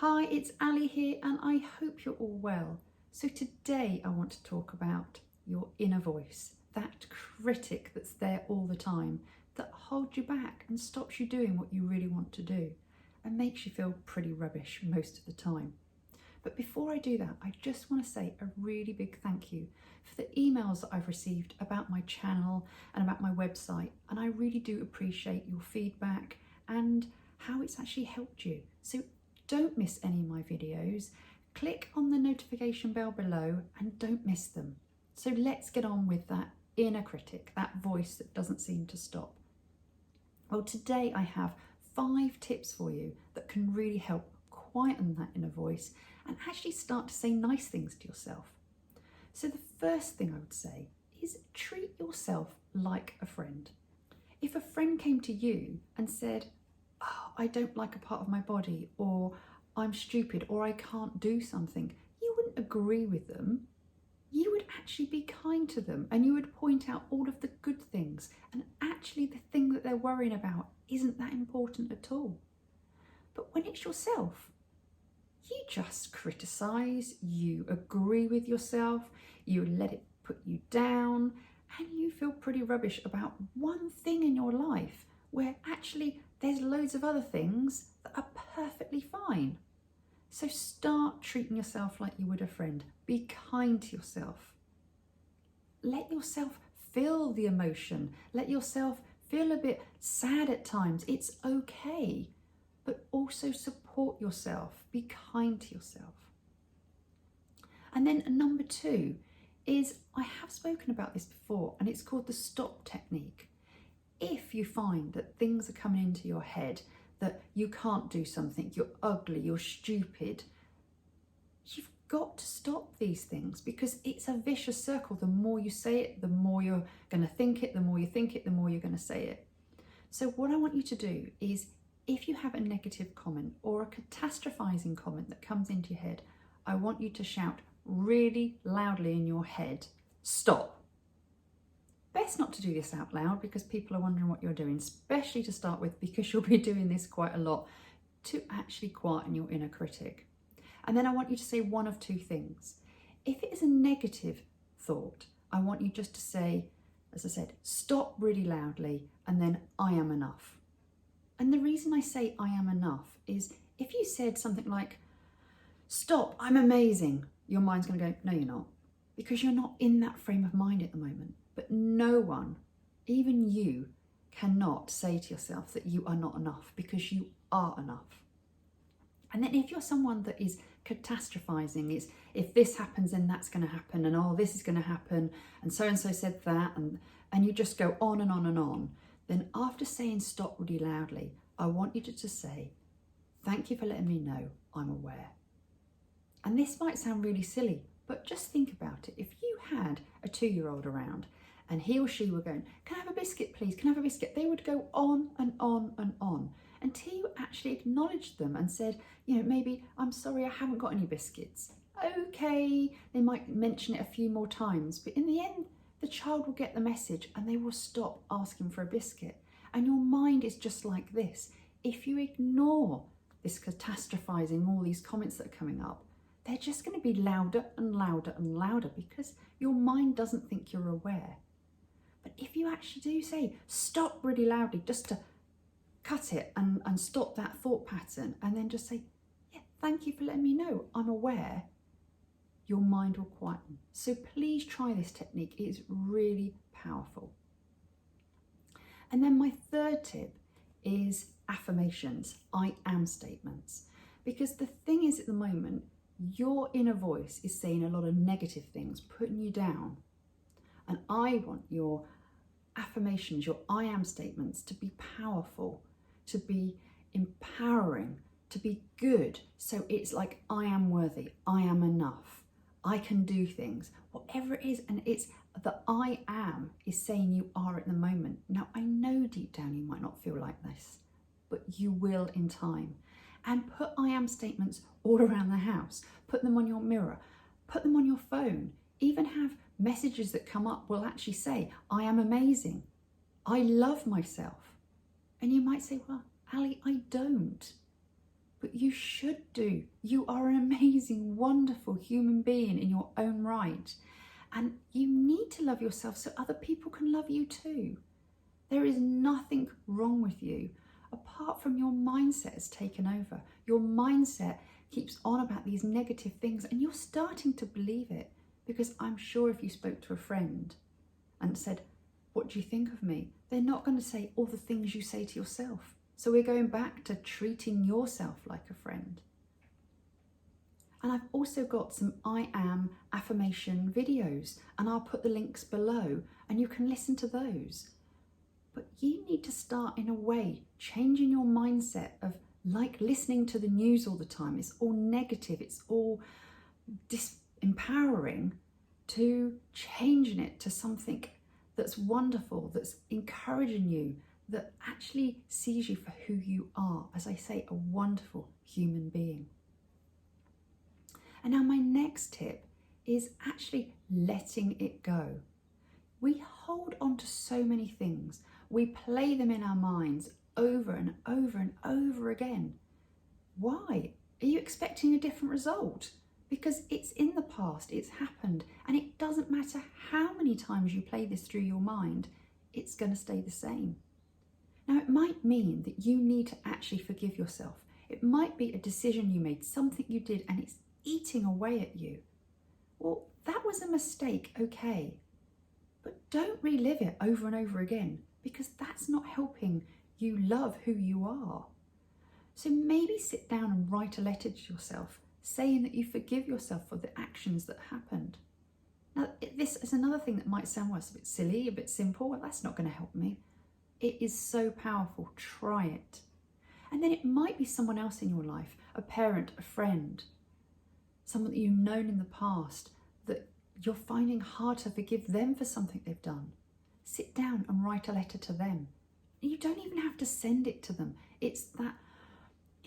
Hi, it's Ali here and I hope you're all well. So today I want to talk about your inner voice, that critic that's there all the time, that holds you back and stops you doing what you really want to do and makes you feel pretty rubbish most of the time. But before I do that, I just want to say a really big thank you for the emails that I've received about my channel and about my website, and I really do appreciate your feedback and how it's actually helped you. So don't miss any of my videos. Click on the notification bell below and don't miss them. So let's get on with that inner critic, that voice that doesn't seem to stop. Well, today I have 5 tips for you that can really help quieten that inner voice and actually start to say nice things to yourself. So the first thing I would say is treat yourself like a friend. If a friend came to you and said, "Oh, I don't like a part of my body," or "I'm stupid," or "I can't do something," you wouldn't agree with them. You would actually be kind to them and you would point out all of the good things, and actually the thing that they're worrying about isn't that important at all. But when it's yourself, you just criticise, you agree with yourself, you let it put you down, and you feel pretty rubbish about one thing in your life where actually there's loads of other things that are perfectly fine. So start treating yourself like you would a friend. Be kind to yourself. Let yourself feel the emotion. Let yourself feel a bit sad at times. It's okay. But also support yourself. Be kind to yourself. And then number 2 is, I have spoken about this before, and it's called the stop technique. If you find that things are coming into your head, that you can't do something, you're ugly, you're stupid, you've got to stop these things, because it's a vicious circle. The more you say it, the more you're going to think it, the more you think it, the more you're going to say it. So what I want you to do is, if you have a negative comment or a catastrophizing comment that comes into your head, I want you to shout really loudly in your head, "Stop." Best not to do this out loud because people are wondering what you're doing, especially to start with, because you'll be doing this quite a lot to actually quieten your inner critic. And then I want you to say one of 2 things. If it is a negative thought, I want you just to say, as I said, "Stop" really loudly, and then "I am enough." And the reason I say "I am enough" is, if you said something like, "Stop, I'm amazing," your mind's going to go, "No, you're not," because you're not in that frame of mind at the moment. But no one, even you, cannot say to yourself that you are not enough, because you are enough. And then if you're someone that is catastrophizing, it's if this happens, then that's going to happen, and oh, this is going to happen, and so said that, and you just go on and on and on, then after saying "stop" really loudly, I want you to just say, "Thank you for letting me know I'm aware." And this might sound really silly, but just think about it. If you had a 2-year-old around and he or she were going, "Can I have a biscuit, please? Can I have a biscuit?" They would go on and on and on until you actually acknowledged them and said, maybe, "I'm sorry, I haven't got any biscuits." Okay, they might mention it a few more times, but in the end, the child will get the message and they will stop asking for a biscuit. And your mind is just like this. If you ignore this catastrophizing, all these comments that are coming up, they're just going to be louder and louder and louder because your mind doesn't think you're aware. But if you actually do say "stop" really loudly, just to cut it and stop that thought pattern, and then just say, "Yeah, thank you for letting me know I'm aware," your mind will quieten. So please try this technique. It is really powerful. And then my 3rd tip is affirmations, I am statements. Because the thing is, at the moment, your inner voice is saying a lot of negative things, putting you down. And I want your affirmations, your I am statements, to be powerful, to be empowering, to be good. So it's like, I am worthy, I am enough, I can do things, whatever it is. And it's the I am is saying you are at the moment. Now, I know deep down you might not feel like this, but you will in time. And put I am statements all around the house. Put them on your mirror, put them on your phone. Even have messages that come up will actually say, "I am amazing, I love myself." And you might say, "Well, Ali, I don't." but you should do. You are an amazing, wonderful human being in your own right. And you need to love yourself so other people can love you too. There is nothing wrong with you apart from your mindset has taken over. Your mindset keeps on about these negative things and you're starting to believe it, because I'm sure if you spoke to a friend and said, what do you think of me? They're not going to say all the things you say to yourself. So we're going back to treating yourself like a friend. And I've also got some I am affirmation videos, and I'll put the links below and you can listen to those. But you need to start in a way changing your mindset of like listening to the news all the time. It's all negative, it's all disempowering, to changing it to something that's wonderful, that's encouraging you, that actually sees you for who you are, as I say, a wonderful human being. And now my next tip is actually letting it go. We hold on to so many things. We play them in our minds over and over and over again. Why? Are you expecting a different result? Because it's in the past, it's happened, and it doesn't matter how many times you play this through your mind, it's going to stay the same. Now, it might mean that you need to actually forgive yourself. It might be a decision you made, something you did, and it's eating away at you. Well, that was a mistake, okay. But don't relive it over and over again, because that's not helping you love who you are. So maybe sit down and write a letter to yourself, saying that you forgive yourself for the actions that happened. Now, this is another thing that might sound a bit silly, a bit simple. Well, that's not going to help me. It is so powerful. Try it. And then it might be someone else in your life, a parent, a friend, someone that you've known in the past that you're finding hard to forgive them for something they've done. Sit down and write a letter to them. You don't even have to send it to them. It's that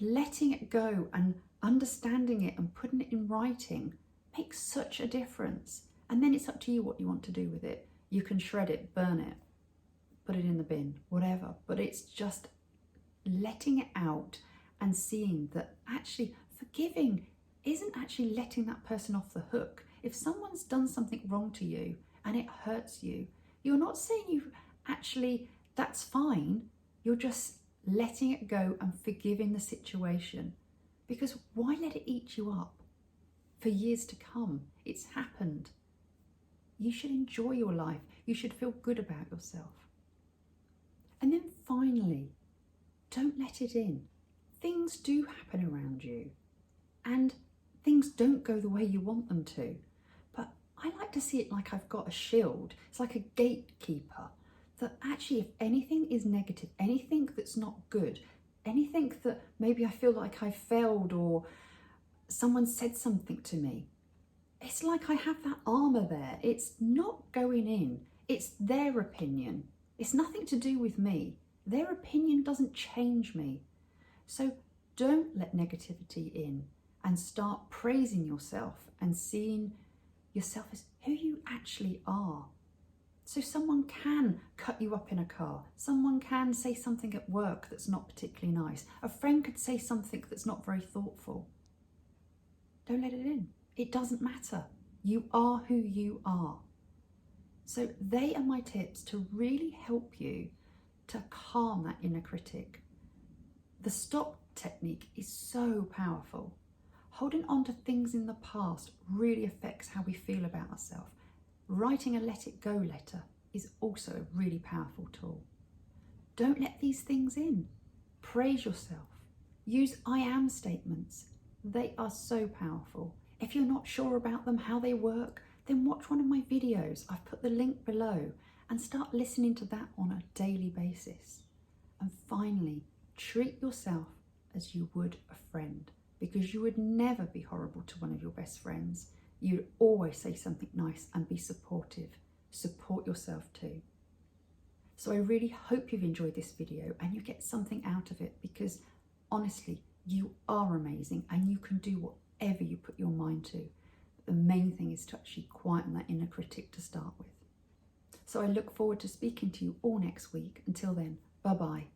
letting it go and understanding it and putting it in writing makes such a difference. And then it's up to you what you want to do with it. You can shred it, burn it, put it in the bin, whatever. But it's just letting it out and seeing that actually forgiving isn't actually letting that person off the hook. If someone's done something wrong to you and it hurts you, you're not saying you actually, that's fine. You're just letting it go and forgiving the situation. Because why let it eat you up for years to come? It's happened. You should enjoy your life. You should feel good about yourself. And then finally, don't let it in. Things do happen around you and things don't go the way you want them to. But I like to see it like I've got a shield. It's like a gatekeeper that actually if anything is negative, anything that's not good, anything that maybe I feel like I failed or someone said something to me, it's like I have that armour there. It's not going in. It's their opinion. It's nothing to do with me. Their opinion doesn't change me. So don't let negativity in and start praising yourself and seeing yourself as who you actually are. So someone can cut you up in a car. Someone can say something at work that's not particularly nice. A friend could say something that's not very thoughtful. Don't let it in. It doesn't matter. You are who you are. So they are my tips to really help you to calm that inner critic. The stop technique is so powerful. Holding on to things in the past really affects how we feel about ourselves. Writing a let it go letter is also a really powerful tool. Don't let these things in. Praise yourself. Use I am statements. They are so powerful. If you're not sure about them, how they work, then watch one of my videos. I've put the link below and start listening to that on a daily basis. And finally, treat yourself as you would a friend, because you would never be horrible to one of your best friends. You'd always say something nice and be supportive. Support yourself too. So I really hope you've enjoyed this video and you get something out of it, because honestly, you are amazing and you can do whatever you put your mind to. But the main thing is to actually quieten that inner critic to start with. So I look forward to speaking to you all next week. Until then, bye-bye.